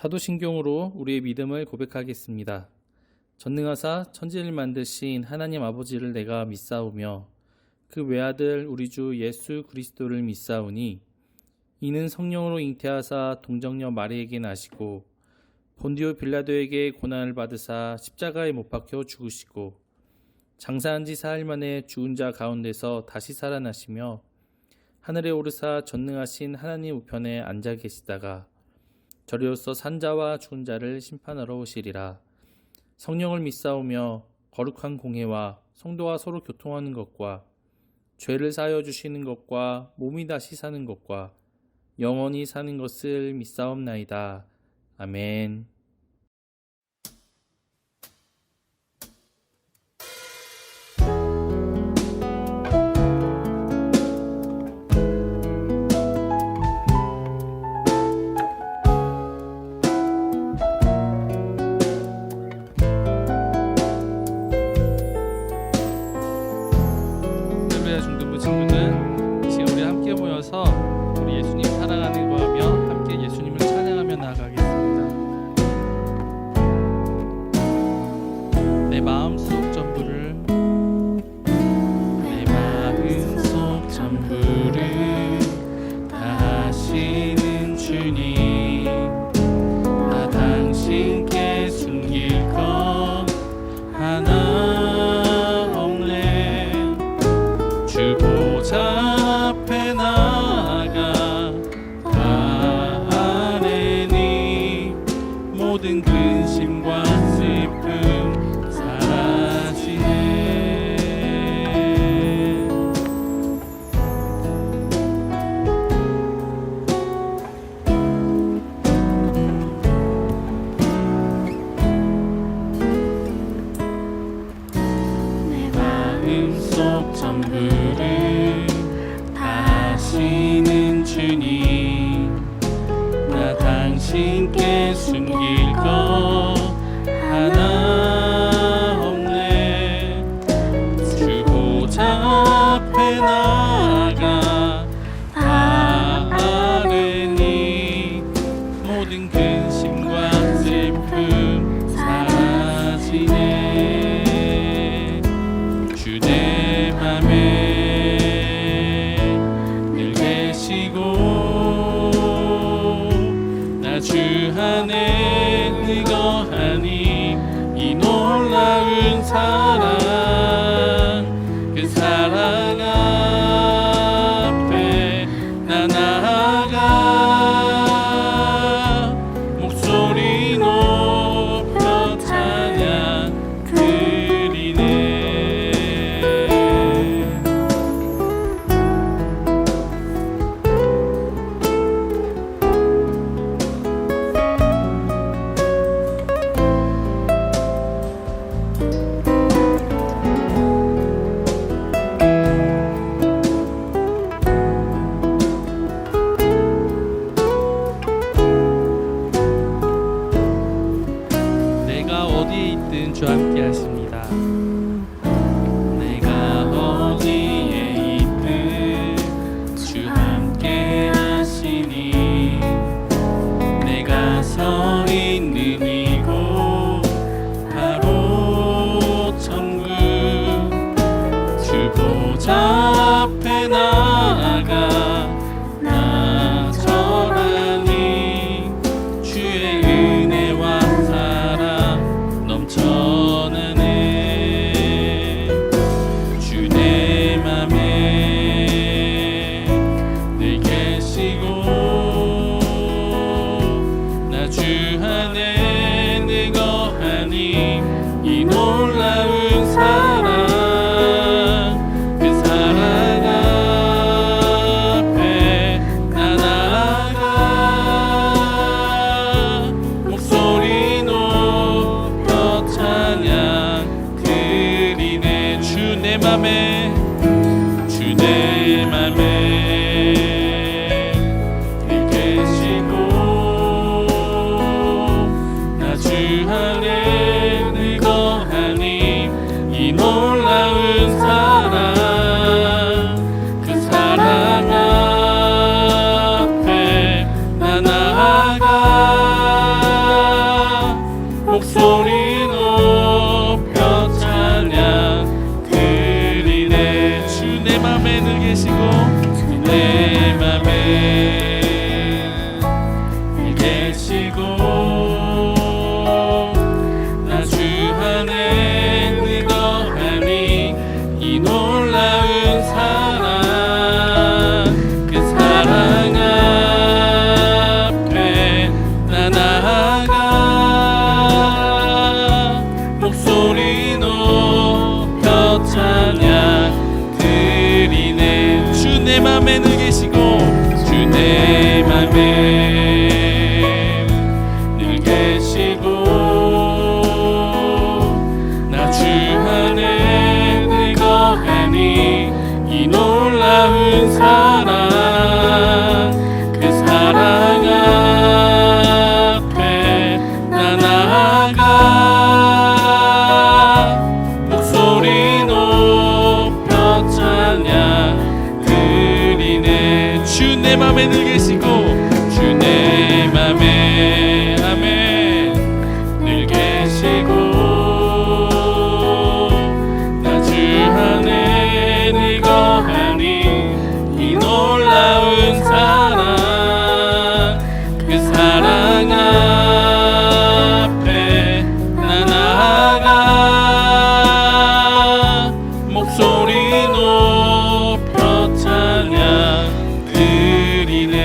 사도신경으로 우리의 믿음을 고백하겠습니다. 전능하사 천지를 만드신 하나님 아버지를 내가 믿사오며 그 외아들 우리 주 예수 그리스도를 믿사오니 이는 성령으로 잉태하사 동정녀 마리에게 나시고 본디오 빌라도에게 고난을 받으사 십자가에 못 박혀 죽으시고 장사한 지 사흘 만에 죽은 자 가운데서 다시 살아나시며 하늘에 오르사 전능하신 하나님 우편에 앉아 계시다가 저리로서 산자와 죽은 자를 심판하러 오시리라. 성령을 믿사오며 거룩한 공회와 성도와 서로 교통하는 것과 죄를 사하여 주시는 것과 몸이 다시 사는 것과 영원히 사는 것을 믿사옵나이다. 아멘. 할렐루야 중등부 친구들, 이 시간 우리 함께 모여서 우리 예수님 사랑하는 거 하며 함께 예수님을 찬양하며 나아가겠습니다. 내 마음속 전부를 다 하시는 주님, 나 당신께 숨길 것 하나 없네. 주 보좌 앞에 나아가 다 아뢰니 모든 근심과 슬픔 사라지네. 내 마음속 전부를 다 하시는 주님, 나 당신께 숨길 것 하나 없네. 주 보좌 앞에 나아가 다 아뢰니 모든 근심과 슬픔 사라지네. 주 내 맘에 늘 계시고 나 주 안에 늘 거하니 이 놀라운 사랑, 그 사랑 앞에 나 나아가 목소리 높여 찬양 드리네. 내가 어디에 있든 주 함께 하십니다. 내가 어디에 있든 주 함께 하시니 내가 서 있는 이곳 바로 천국. 주 보좌 앞에 나아가 나 절하니 주의 은혜와 사랑 넘쳐나네. 주 내 맘에 늘 계시고 나 주 안에 늘 거하니 이 놀라운 사랑, 그 사랑 앞에 나 나아가 목소리 높여 찬양 드리네. 주 내 맘에 늘 계시고 나 주 안에 늘 거하니 이 놀라운 사랑, 그 사랑 앞에 나 나아가 내 맘에 계시고 나 주 안에 늘 거하니 이 놀라운 사랑 그 사랑 앞에 나 나아가 목소리 높여 찬양 드리네. 주 내 맘에 늘 계시고 주 내 맘에 늘 계시고 나 주 안에 늘 거하니 이 놀라운 사랑 그 사랑 앞에 나 나아가 목소리 높여 찬양 드리네. 주 내 맘에 늘 계시고 주 내 맘에 아멘 늘 계시고 나 주 안에 늘 거하니 이 놀라운 사랑 그 사랑 앞에 나 나아가 목소리 높여 찬양 드리네.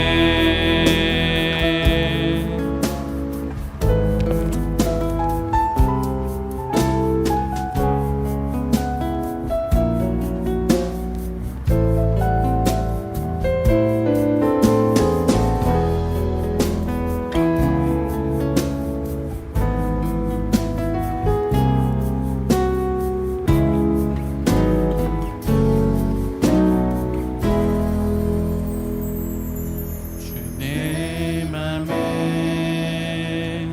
주 내 맘에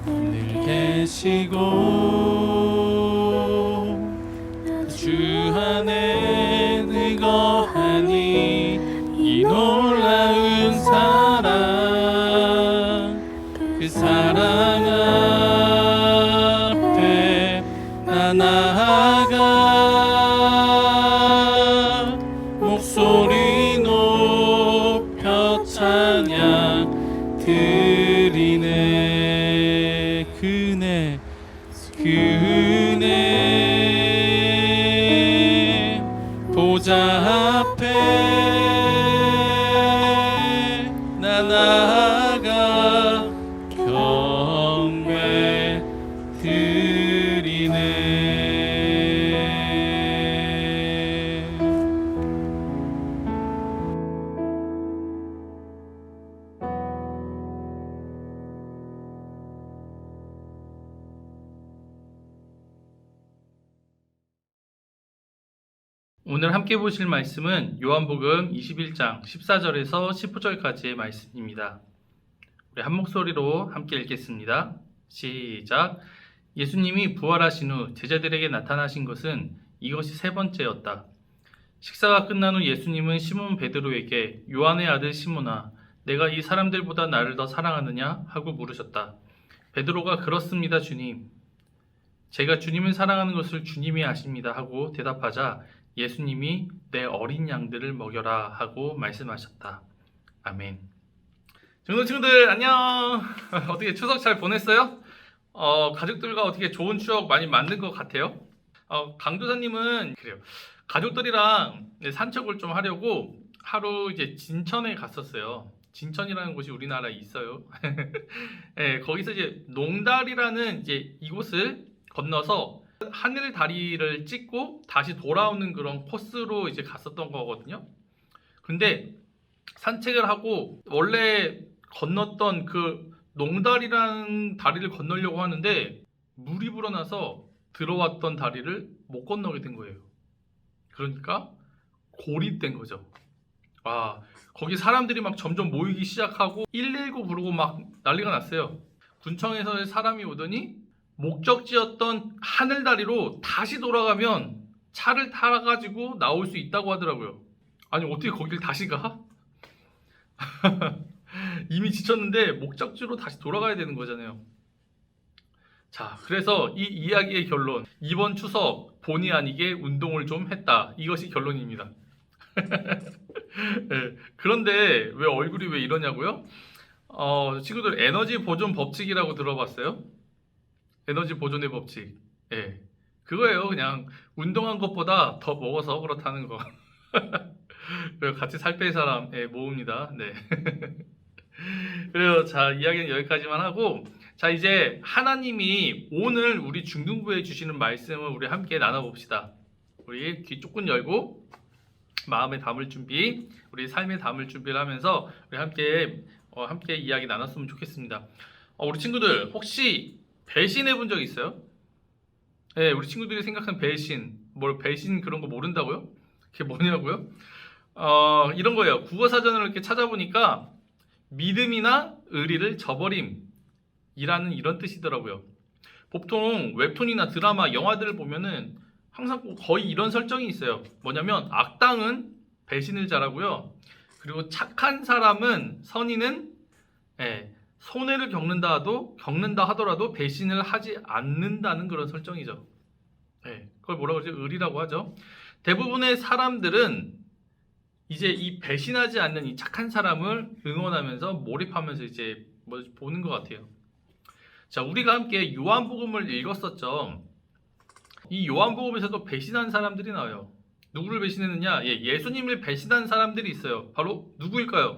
늘 계시고 주 안에 늘 거하니 이 놀라운 사랑 그 사랑 앞에 나 나아가 목소리 높여 찬양 드리네. 그네 보좌 앞에 나 나아가 경배 드리네. 오늘 함께 보실 말씀은 요한복음 21장 14절에서 15절까지의 말씀입니다. 우리 한 목소리로 함께 읽겠습니다. 시작. 예수님이 부활하신 후 제자들에게 나타나신 것은 이것이 세 번째였다. 식사가 끝난 후 예수님은 시몬 베드로에게 요한의 아들 시몬아, 내가 이 사람들보다 나를 더 사랑하느냐? 하고 물으셨다. 베드로가 그렇습니다, 주님. 제가 주님을 사랑하는 것을 주님이 아십니다 하고 대답하자 예수님이 내 어린 양들을 먹여라 하고 말씀하셨다. 아멘. 정도 친구들 안녕. 어떻게 추석 잘 보냈어요? 가족들과 어떻게 좋은 추억 많이 만든 것 같아요? 강도사님은 그래요. 가족들이랑 산책을 좀 하려고 하루 이제 진천에 갔었어요. 진천이라는 곳이 우리나라에 있어요. 네, 거기서 이제 농달이라는 이제 이곳을 건너서 하늘 다리를 찍고 다시 돌아오는 그런 코스로 이제 갔었던 거거든요. 근데 산책을 하고 원래 건넜던 그 농다리라는 다리를 건너려고 하는데 물이 불어나서 들어왔던 다리를 못 건너게 된 거예요. 그러니까 고립된 거죠. 거기 사람들이 막 점점 모이기 시작하고 119 부르고 막 난리가 났어요. 군청에서 사람이 오더니 목적지였던 하늘다리로 다시 돌아가면 차를 타가지고 나올 수 있다고 하더라고요. 아니 어떻게 거길 다시 가? 이미 지쳤는데 목적지로 다시 돌아가야 되는 거잖아요. 자, 그래서 이 이야기의 결론, 이번 추석 본의 아니게 운동을 좀 했다, 이것이 결론입니다. 네, 그런데 왜 얼굴이 왜 이러냐고요? 친구들 에너지 보존 법칙이라고 들어봤어요? 에너지 보존의 법칙. 예. 그거예요. 그냥 운동한 것보다 더 먹어서 그렇다는 거. 그리고 같이 살 뺄 사람 모읍니다. 네. 그래요. 자, 이야기는 여기까지만 하고, 자, 이제 하나님이 오늘 우리 중등부에 주시는 말씀을 우리 함께 나눠봅시다. 우리 귀 조금 열고 마음에 담을 준비, 우리 삶에 담을 준비를 하면서 우리 함께 이야기 나눴으면 좋겠습니다. 우리 친구들 혹시 배신해 본 적 있어요? 네, 우리 친구들이 생각하는 배신, 배신 그런 거 모른다고요? 그게 뭐냐고요? 이런 거예요. 국어사전을 이렇게 찾아보니까 믿음이나 의리를 저버림이라는 이런 뜻이더라고요. 보통 웹툰이나 드라마, 영화들을 보면은 항상 거의 이런 설정이 있어요. 뭐냐면 악당은 배신을 잘하고요. 그리고 착한 사람은 선인은 손해를 겪는다 하더라도 배신을 하지 않는다는 그런 설정이죠. 그걸 뭐라 그러죠? 의리라고 하죠. 대부분의 사람들은 이제 이 배신하지 않는 이 착한 사람을 응원하면서 몰입하면서 이제 보는 것 같아요. 자, 우리가 함께 요한복음을 읽었었죠. 이 요한복음에서도 배신한 사람들이 나와요. 누구를 배신했느냐? 예수님을 배신한 사람들이 있어요. 바로 누구일까요?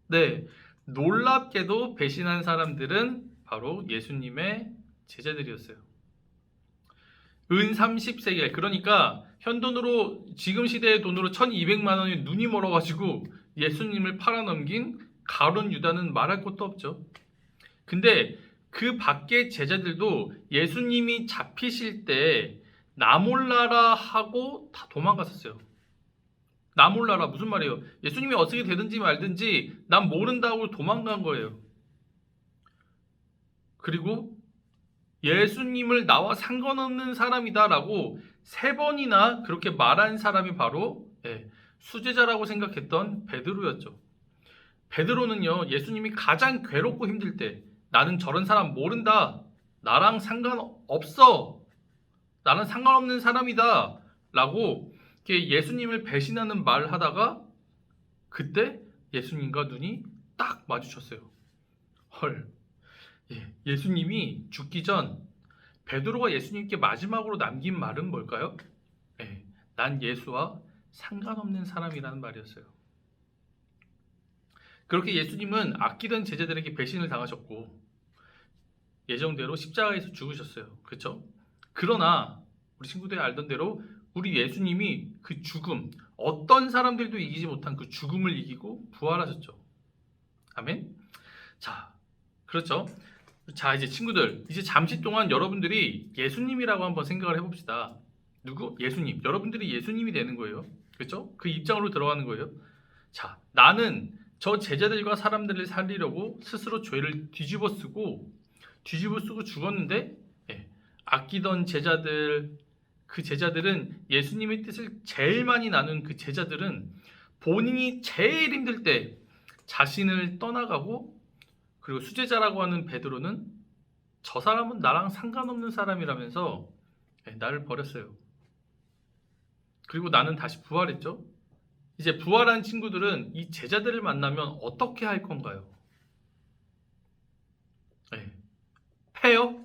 네, 놀랍게도 배신한 사람들은 바로 예수님의 제자들이었어요. 은 30세겔, 그러니까 현돈으로 지금 시대의 돈으로 1200만 원이 눈이 멀어가지고 예수님을 팔아넘긴 가룟 유다는 말할 것도 없죠. 근데 그 밖의 제자들도 예수님이 잡히실 때 나 몰라라 하고 다 도망갔었어요. 나 몰라라 무슨 말이에요? 예수님이 어떻게 되든지 말든지 난 모른다고 도망간 거예요. 그리고 예수님을 나와 상관없는 사람이다라고 3번이나 그렇게 말한 사람이 바로 수제자라고 생각했던 베드로였죠. 베드로는요, 예수님이 가장 괴롭고 힘들 때 나는 저런 사람 모른다, 나랑 상관없어, 나는 상관없는 사람이다 라고 예수님을 배신하는 말을 하다가 그때 예수님과 눈이 딱 마주쳤어요. 헐, 예수님이 죽기 전 베드로가 예수님께 마지막으로 남긴 말은 뭘까요? 난 예수와 상관없는 사람이라는 말이었어요. 그렇게 예수님은 아끼던 제자들에게 배신을 당하셨고 예정대로 십자가에서 죽으셨어요. 그렇죠? 그러나 우리 친구들이 알던 대로 우리 예수님이 그 죽음, 어떤 사람들도 이기지 못한 그 죽음을 이기고 부활하셨죠. 아멘? 자, 그렇죠? 자, 이제 친구들, 이제 잠시 동안 여러분들이 예수님이라고 한번 생각을 해봅시다. 누구? 예수님. 여러분들이 예수님이 되는 거예요. 그렇죠? 그 입장으로 들어가는 거예요. 자, 나는 저 제자들과 사람들을 살리려고 스스로 죄를 뒤집어 쓰고 죽었는데 아끼던 제자들, 그 제자들은 예수님의 뜻을 제일 많이 나눈 그 제자들은 본인이 제일 힘들 때 자신을 떠나가고, 그리고 수제자라고 하는 베드로는 저 사람은 나랑 상관없는 사람이라면서 나를 버렸어요. 그리고 나는 다시 부활했죠. 이제 부활한 친구들은 이 제자들을 만나면 어떻게 할 건가요? 패요?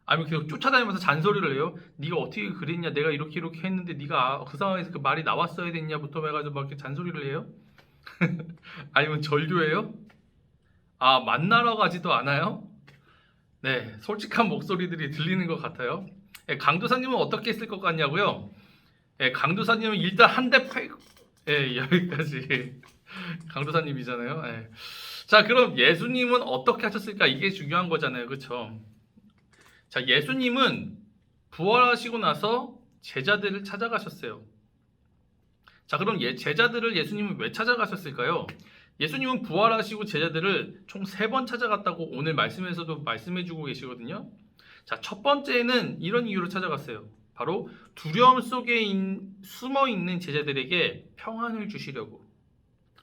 아니면 계속 쫓아다니면서 잔소리를 해요? 네가 어떻게 그랬냐? 내가 이렇게 했는데 네가 그 상황에서 그 말이 나왔어야 됐냐부터 해가지고 막 이렇게 잔소리를 해요? 아니면 절교해요? 만나러 가지도 않아요? 네, 솔직한 목소리들이 들리는 것 같아요. 강도사님은 어떻게 했을 것 같냐고요? 강도사님은 일단 한 대 패고, 여기까지. 강도사님이잖아요. 자, 그럼 예수님은 어떻게 하셨을까? 이게 중요한 거잖아요. 그렇죠? 자, 예수님은 부활하시고 나서 제자들을 찾아가셨어요. 자, 그럼 제자들을 예수님은 왜 찾아가셨을까요? 예수님은 부활하시고 제자들을 총 3번 찾아갔다고 오늘 말씀에서도 말씀해주고 계시거든요. 자, 첫 번째는 이런 이유로 찾아갔어요. 바로 두려움 속에 숨어있는 제자들에게 평안을 주시려고.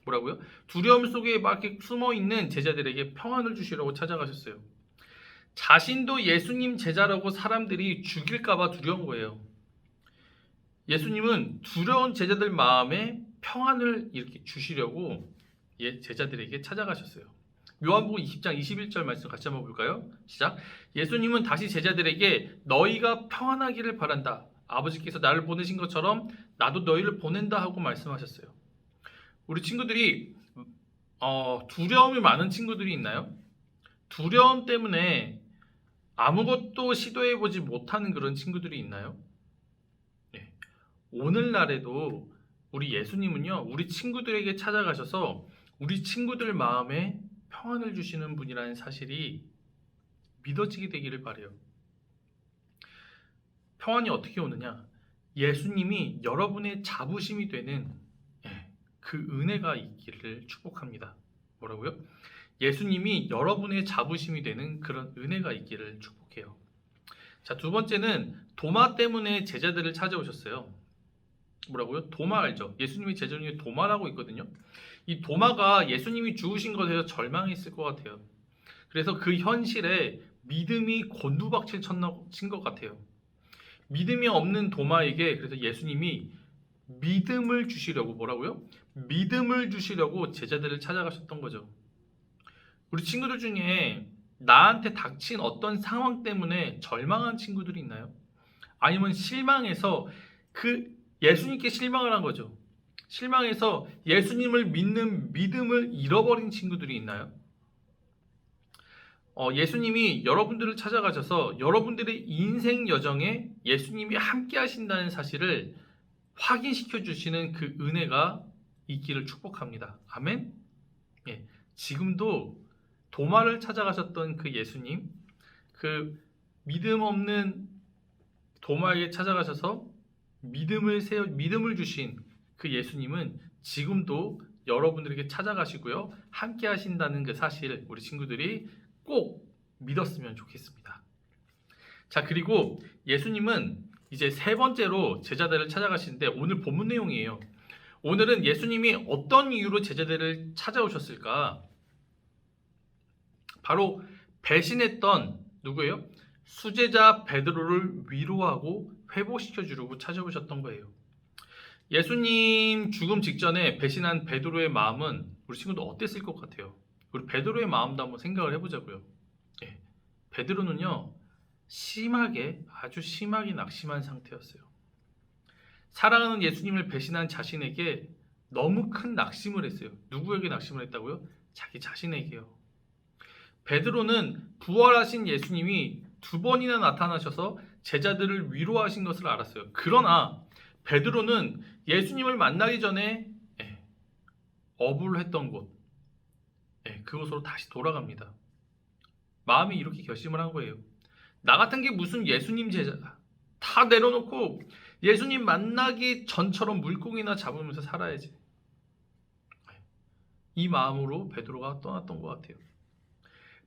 뭐라고요? 두려움 속에 막 숨어있는 제자들에게 평안을 주시려고 찾아가셨어요. 자신도 예수님 제자라고 사람들이 죽일까봐 두려운 거예요. 예수님은 두려운 제자들 마음에 평안을 이렇게 주시려고 제자들에게 찾아가셨어요. 요한복음 20장 21절 말씀 같이 한번 볼까요? 시작. 예수님은 다시 제자들에게 너희가 평안하기를 바란다. 아버지께서 나를 보내신 것처럼 나도 너희를 보낸다 하고 말씀하셨어요. 우리 친구들이 두려움이 많은 친구들이 있나요? 두려움 때문에 아무것도 시도해보지 못하는 그런 친구들이 있나요? 네. 오늘날에도 우리 예수님은요, 우리 친구들에게 찾아가셔서 우리 친구들 마음에 평안을 주시는 분이라는 사실이 믿어지게 되기를 바라요. 평안이 어떻게 오느냐? 예수님이 여러분의 자부심이 되는 그 은혜가 있기를 축복합니다. 뭐라고요? 예수님이 여러분의 자부심이 되는 그런 은혜가 있기를 축복해요. 자, 두 번째는 도마 때문에 제자들을 찾아오셨어요. 뭐라고요? 도마 알죠? 예수님의 제자 중에 도마라고 있거든요. 이 도마가 예수님이 죽으신 것에 대해서 절망했을 것 같아요. 그래서 그 현실에 믿음이 곤두박질 친 것 같아요. 믿음이 없는 도마에게 그래서 예수님이 믿음을 주시려고 뭐라고요? 믿음을 주시려고 제자들을 찾아가셨던 거죠. 우리 친구들 중에 나한테 닥친 어떤 상황 때문에 절망한 친구들이 있나요? 아니면 실망해서 예수님께 실망을 한 거죠. 실망해서 예수님을 믿는 믿음을 잃어버린 친구들이 있나요? 예수님이 여러분들을 찾아가셔서 여러분들의 인생 여정에 예수님이 함께 하신다는 사실을 확인시켜 주시는 그 은혜가 있기를 축복합니다. 아멘? 예, 지금도 도마를 찾아가셨던 그 예수님, 그 믿음 없는 도마에게 찾아가셔서 믿음을 주신 그 예수님은 지금도 여러분들에게 찾아가시고요. 함께 하신다는 그 사실 우리 친구들이 꼭 믿었으면 좋겠습니다. 자, 그리고 예수님은 이제 세 번째로 제자들을 찾아가시는데 오늘 본문 내용이에요. 오늘은 예수님이 어떤 이유로 제자들을 찾아오셨을까? 바로 배신했던 누구예요? 수제자 베드로를 위로하고 회복시켜 주려고 찾아오셨던 거예요. 예수님 죽음 직전에 배신한 베드로의 마음은 우리 친구도 어땠을 것 같아요? 우리 베드로의 마음도 한번 생각을 해보자고요. 베드로는요, 아주 심하게 낙심한 상태였어요. 사랑하는 예수님을 배신한 자신에게 너무 큰 낙심을 했어요. 누구에게 낙심을 했다고요? 자기 자신에게요. 베드로는 부활하신 예수님이 두 번이나 나타나셔서 제자들을 위로하신 것을 알았어요. 그러나 베드로는 예수님을 만나기 전에 어부를 했던 곳, 그곳으로 다시 돌아갑니다. 마음이 이렇게 결심을 한 거예요. 나 같은 게 무슨 예수님 제자, 다 내려놓고 예수님 만나기 전처럼 물고기나 잡으면서 살아야지. 이 마음으로 베드로가 떠났던 것 같아요.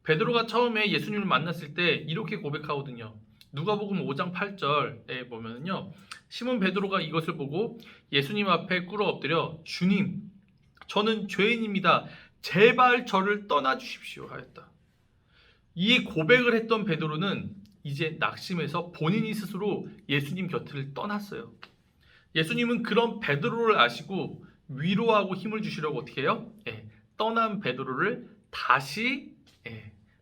베드로가 처음에 예수님을 만났을 때 이렇게 고백하거든요. 누가복음 5장 8절에 보면요, 시몬 베드로가 이것을 보고 예수님 앞에 꿇어 엎드려 주님, 저는 죄인입니다. 제발 저를 떠나 주십시오 하였다. 이 고백을 했던 베드로는 이제 낙심해서 본인이 스스로 예수님 곁을 떠났어요. 예수님은 그런 베드로를 아시고 위로하고 힘을 주시려고 어떻게 해요? 떠난 베드로를 다시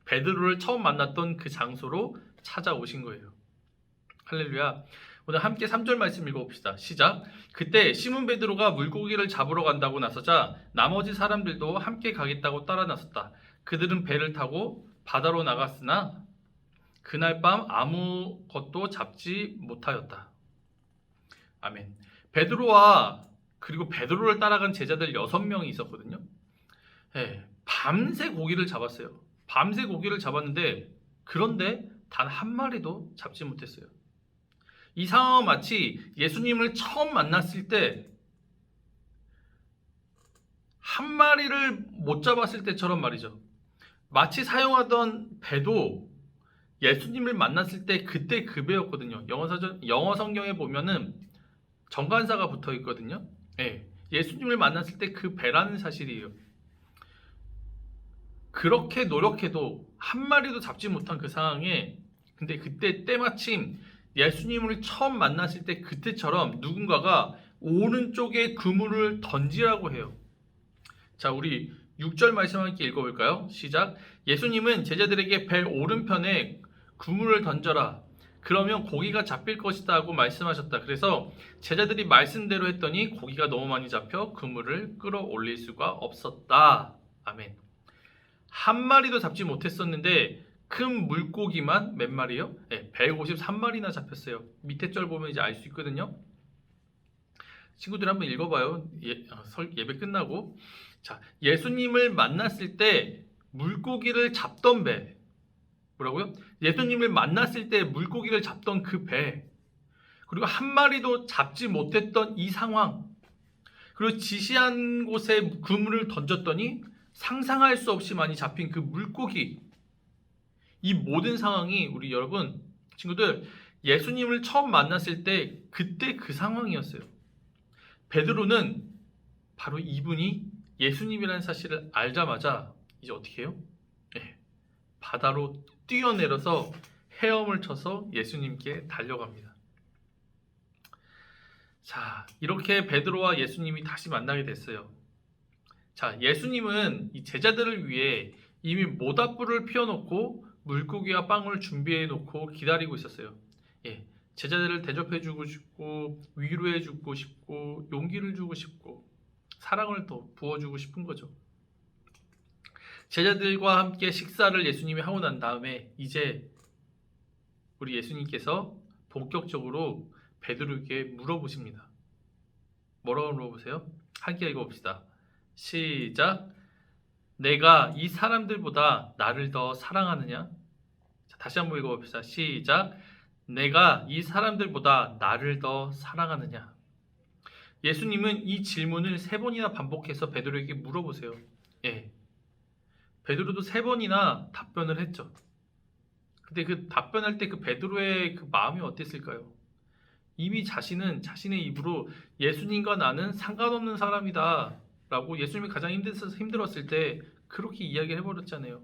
베드로를 처음 만났던 그 장소로 찾아오신 거예요. 할렐루야. 오늘 함께 3절 말씀 읽어봅시다. 시작. 그때 시몬 베드로가 물고기를 잡으러 간다고 나서자 나머지 사람들도 함께 가겠다고 따라 나섰다. 그들은 배를 타고 바다로 나갔으나 그날 밤 아무것도 잡지 못하였다. 아멘. 베드로와 그리고 베드로를 따라간 제자들 6명이 있었거든요. 밤새 고기를 잡았어요. 밤새 고기를 잡았는데 그런데 단 한 마리도 잡지 못했어요. 이 상황은 마치 예수님을 처음 만났을 때 한 마리를 못 잡았을 때처럼 말이죠. 마치 사용하던 배도 예수님을 만났을 때 그때 그 배였거든요. 영어 성경에 보면은 정관사가 붙어 있거든요. 예수님을 만났을 때 그 배라는 사실이에요. 그렇게 노력해도 한 마리도 잡지 못한 그 상황에 근데 그때 때마침 예수님을 처음 만났을 때 그때처럼 누군가가 오른쪽에 그물을 던지라고 해요. 자, 우리 6절 말씀 함께 읽어볼까요? 시작. 예수님은 제자들에게 배 오른편에 그물을 던져라. 그러면 고기가 잡힐 것이다 하고 말씀하셨다. 그래서 제자들이 말씀대로 했더니 고기가 너무 많이 잡혀 그물을 끌어올릴 수가 없었다. 아멘. 한 마리도 잡지 못했었는데 큰 물고기만 몇 마리요? 네, 153마리나 잡혔어요. 밑에 절 보면 이제 알 수 있거든요. 친구들 한번 읽어봐요. 예배 끝나고. 자, 예수님을 만났을 때 물고기를 잡던 배. 뭐라고요? 예수님을 만났을 때 물고기를 잡던 그 배. 그리고 한 마리도 잡지 못했던 이 상황. 그리고 지시한 곳에 그물을 던졌더니 상상할 수 없이 많이 잡힌 그 물고기. 이 모든 상황이 우리 여러분, 친구들, 예수님을 처음 만났을 때 그때 그 상황이었어요. 베드로는 바로 이분이 예수님이라는 사실을 알자마자 이제 어떻게 해요? 네, 바다로 뛰어내려서 헤엄을 쳐서 예수님께 달려갑니다. 자, 이렇게 베드로와 예수님이 다시 만나게 됐어요. 자, 예수님은 이 제자들을 위해 이미 모닥불을 피워놓고 물고기와 빵을 준비해놓고 기다리고 있었어요. 예, 제자들을 대접해주고 싶고 위로해주고 싶고 용기를 주고 싶고 사랑을 더 부어주고 싶은 거죠. 제자들과 함께 식사를 예수님이 하고 난 다음에 이제 우리 예수님께서 본격적으로 베드로에게 물어보십니다. 뭐라고 물어보세요? 함께 읽어봅시다. 시작. 내가 이 사람들보다 나를 더 사랑하느냐? 자, 다시 한번 읽어봅시다. 시작. 내가 이 사람들보다 나를 더 사랑하느냐? 예수님은 이 질문을 3번이나 반복해서 베드로에게 물어보세요. 예. 베드로도 3번이나 답변을 했죠. 근데 그 답변할 때 그 베드로의 그 마음이 어땠을까요? 이미 자신은 자신의 입으로 예수님과 나는 상관없는 사람이다 라고 예수님이 가장 힘들었을 때 그렇게 이야기를 해버렸잖아요.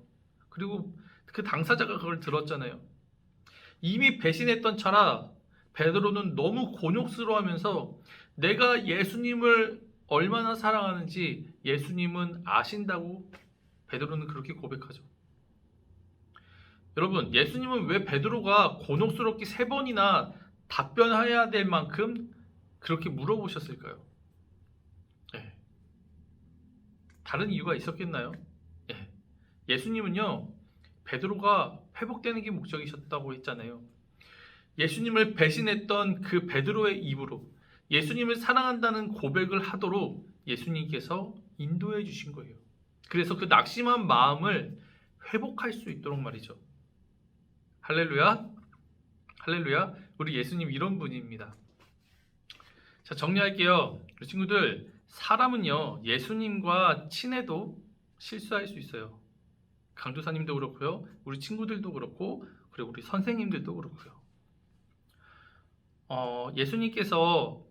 그리고 그 당사자가 그걸 들었잖아요. 이미 배신했던 차라 베드로는 너무 곤욕스러워하면서 내가 예수님을 얼마나 사랑하는지 예수님은 아신다고 베드로는 그렇게 고백하죠. 여러분, 예수님은 왜 베드로가 곤혹스럽게 3번이나 답변해야 될 만큼 그렇게 물어보셨을까요? 예. 다른 이유가 있었겠나요? 예. 예수님은요, 베드로가 회복되는 게 목적이셨다고 했잖아요. 예수님을 배신했던 그 베드로의 입으로 예수님을 사랑한다는 고백을 하도록 예수님께서 인도해 주신 거예요. 그래서 그 낙심한 마음을 회복할 수 있도록 말이죠. 할렐루야. 할렐루야. 우리 예수님 이런 분입니다. 자, 정리할게요. 우리 친구들, 사람은요, 예수님과 친해도 실수할 수 있어요. 강도사님도 그렇고요. 우리 친구들도 그렇고, 그리고 우리 선생님들도 그렇고요. 예수님께서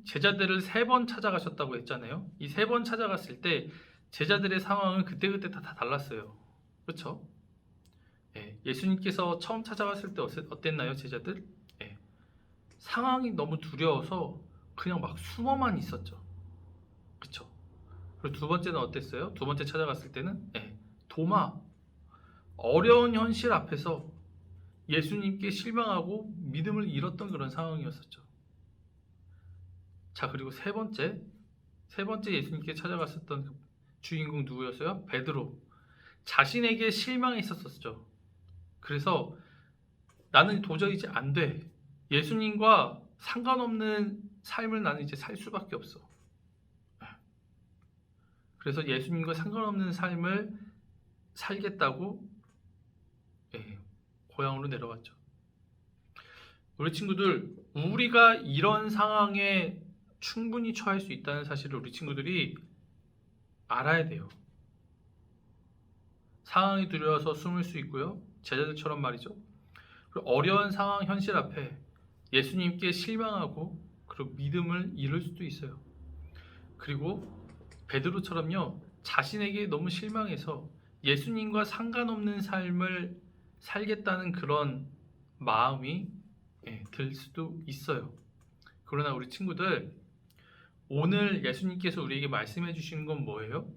제자들을 3번 찾아가셨다고 했잖아요. 이 3번 찾아갔을 때 제자들의 상황은 그때그때 다 달랐어요. 그렇죠? 예수님께서 처음 찾아갔을 때 어땠나요, 제자들? 상황이 너무 두려워서 그냥 막 숨어만 있었죠. 그렇죠? 그리고 두 번째는 어땠어요? 두 번째 찾아갔을 때는 도마, 어려운 현실 앞에서 예수님께 실망하고 믿음을 잃었던 그런 상황이었었죠. 자, 그리고 세 번째 예수님께 찾아갔었던 그 주인공 누구였어요? 베드로. 자신에게 실망했었죠. 그래서 나는 도저히 이제 안 돼. 예수님과 상관없는 삶을 나는 이제 살 수밖에 없어. 그래서 예수님과 상관없는 삶을 살겠다고 고향으로 내려갔죠. 우리 친구들, 우리가 이런 상황에 충분히 처할 수 있다는 사실을 우리 친구들이 알아야 돼요. 상황이 두려워서 숨을 수 있고요. 제자들처럼 말이죠. 그리고 어려운 상황, 현실 앞에 예수님께 실망하고 그리고 믿음을 잃을 수도 있어요. 그리고 베드로처럼요, 자신에게 너무 실망해서 예수님과 상관없는 삶을 살겠다는 그런 마음이 들 수도 있어요. 그러나 우리 친구들, 오늘 예수님께서 우리에게 말씀해 주시는 건 뭐예요?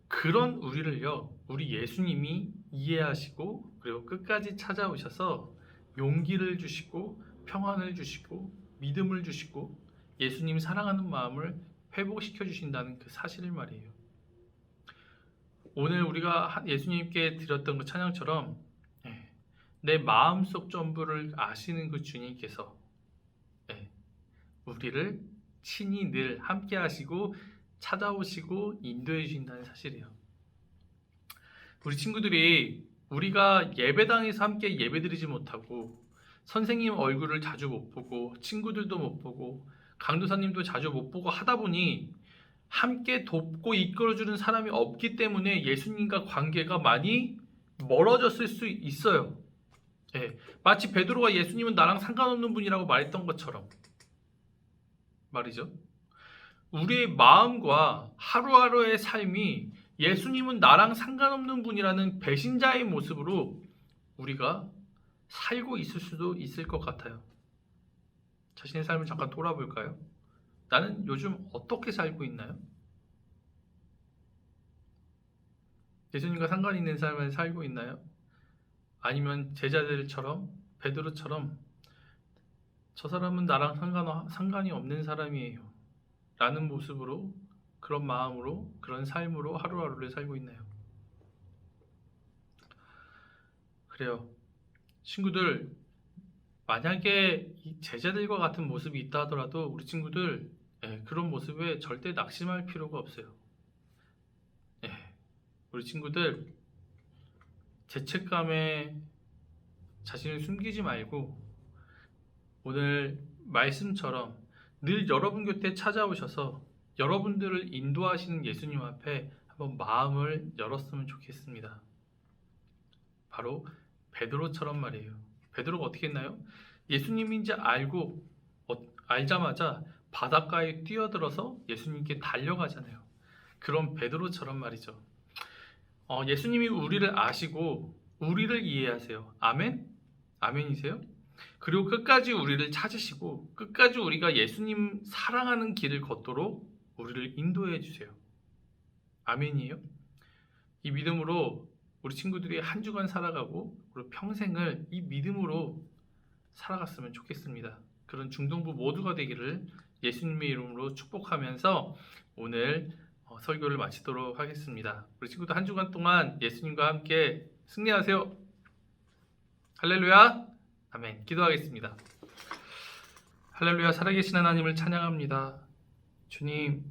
그런 우리를요, 우리 예수님이 이해하시고 그리고 끝까지 찾아오셔서 용기를 주시고 평안을 주시고 믿음을 주시고 예수님 사랑하는 마음을 회복시켜 주신다는 그 사실을 말이에요. 오늘 우리가 예수님께 드렸던 그 찬양처럼 내 마음속 전부를 아시는 그 주님께서 우리를 친히 늘 함께 하시고 찾아오시고 인도해 주신다는 사실이에요. 우리 친구들이 우리가 예배당에서 함께 예배드리지 못하고 선생님 얼굴을 자주 못 보고 친구들도 못 보고 강도사님도 자주 못 보고 하다 보니 함께 돕고 이끌어주는 사람이 없기 때문에 예수님과 관계가 많이 멀어졌을 수 있어요. 마치 베드로가 예수님은 나랑 상관없는 분이라고 말했던 것처럼 말이죠. 우리의 마음과 하루하루의 삶이 예수님은 나랑 상관없는 분이라는 배신자의 모습으로 우리가 살고 있을 수도 있을 것 같아요. 자신의 삶을 잠깐 돌아볼까요? 나는 요즘 어떻게 살고 있나요? 예수님과 상관 있는 삶을 살고 있나요? 아니면 제자들처럼 베드로처럼 저 사람은 나랑 상관이 없는 사람이에요 라는 모습으로, 그런 마음으로, 그런 삶으로 하루하루를 살고 있나요? 그래요. 친구들, 만약에 이 제자들과 같은 모습이 있다 하더라도 우리 친구들 그런 모습에 절대 낙심할 필요가 없어요. 우리 친구들 죄책감에 자신을 숨기지 말고 오늘 말씀처럼 늘 여러분 곁에 찾아오셔서 여러분들을 인도하시는 예수님 앞에 한번 마음을 열었으면 좋겠습니다. 바로 베드로처럼 말이에요. 베드로가 어떻게 했나요? 예수님인지 알자마자 바닷가에 뛰어들어서 예수님께 달려가잖아요. 그런 베드로처럼 말이죠. 예수님이 우리를 아시고 우리를 이해하세요. 아멘? 아멘이세요? 그리고 끝까지 우리를 찾으시고 끝까지 우리가 예수님 사랑하는 길을 걷도록 우리를 인도해 주세요. 아멘이에요? 이 믿음으로 우리 친구들이 한 주간 살아가고 우리 평생을 이 믿음으로 살아갔으면 좋겠습니다. 그런 중동부 모두가 되기를 예수님의 이름으로 축복하면서 오늘 설교를 마치도록 하겠습니다. 우리 친구들 한 주간 동안 예수님과 함께 승리하세요. 할렐루야. 아멘. 기도하겠습니다. 할렐루야. 살아계신 하나님을 찬양합니다. 주님,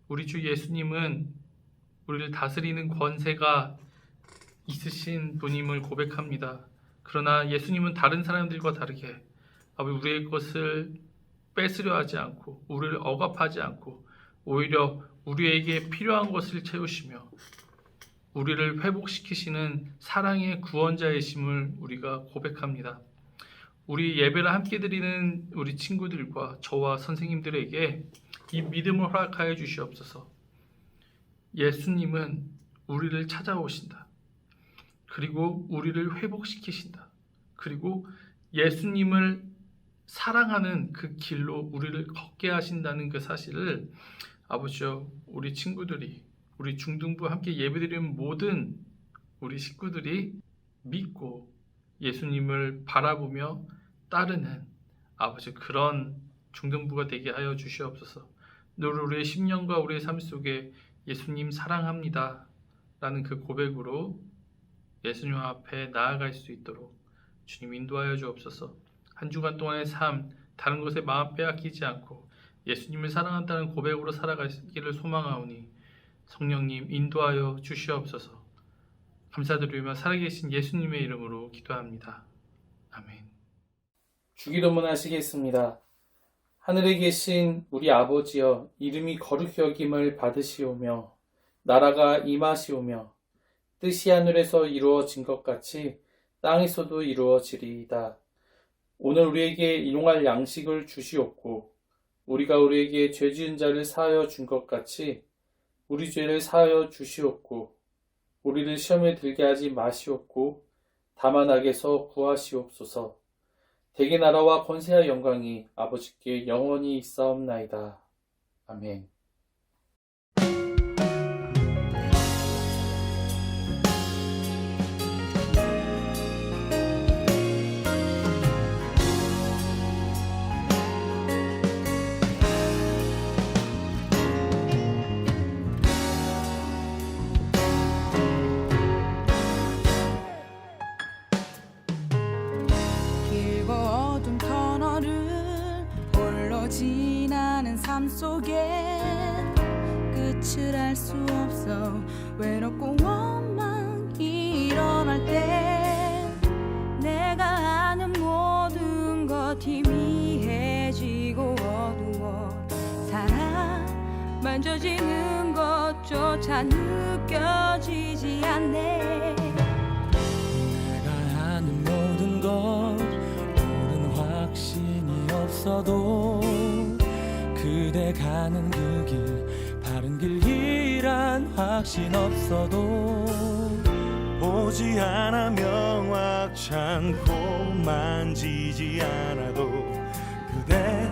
우리 주 예수님은 우리를 다스리는 권세가 있으신 분임을 고백합니다. 그러나 예수님은 다른 사람들과 다르게 우리의 것을 뺏으려 하지 않고 우리를 억압하지 않고 오히려 우리에게 필요한 것을 채우시며 우리를 회복시키시는 사랑의 구원자이심을 우리가 고백합니다. 우리 예배를 함께 드리는 우리 친구들과 저와 선생님들에게 이 믿음을 허락하여 주시옵소서. 예수님은 우리를 찾아오신다. 그리고 우리를 회복시키신다. 그리고 예수님을 사랑하는 그 길로 우리를 걷게 하신다는 그 사실을 아버지여, 우리 친구들이, 우리 중등부 함께 예배드리는 모든 우리 식구들이 믿고 예수님을 바라보며 따르는 아버지 그런 중등부가 되게 하여 주시옵소서. 늘 우리의 심령과 우리의 삶 속에 예수님 사랑합니다 라는 그 고백으로 예수님 앞에 나아갈 수 있도록 주님 인도하여 주옵소서. 한 주간 동안의 삶, 다른 것에 마음 빼앗기지 않고 예수님을 사랑한다는 고백으로 살아가기를 소망하오니 성령님 인도하여 주시옵소서. 감사드리며 살아계신 예수님의 이름으로 기도합니다. 아멘. 주기도문 하시겠습니다. 하늘에 계신 우리 아버지여, 이름이 거룩히 여김을 받으시오며 나라가 임하시오며 뜻이 하늘에서 이루어진 것 같이 땅에서도 이루어지리이다. 오늘 우리에게 일용할 양식을 주시옵고 우리가 우리에게 죄 지은 자를 사하여 준 것 같이 우리 죄를 사하여 주시옵고 우리를 시험에 들게 하지 마시옵고 다만 악에서 구하시옵소서. 대개 나라와 권세와 영광이 아버지께 영원히 있사옵나이다. 아멘. 길고 어두운 터널을 홀로 지나는 삶 속엔 끝을 알 수 없어. 외롭고 원망이 일어날 때 내가 아는 모든 것 희미해지고 어두워 살아 만져지는 것조차 느껴지지 않네. 내가 아는 모든 것 옳은 확신이 없어도 그대 가는 그 길 바른 길이란 확신 없어도 보지 않아 명확치 않고 만지지 않아도 그대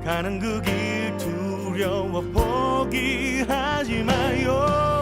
가는 그 길 두려워 포기하지 마요.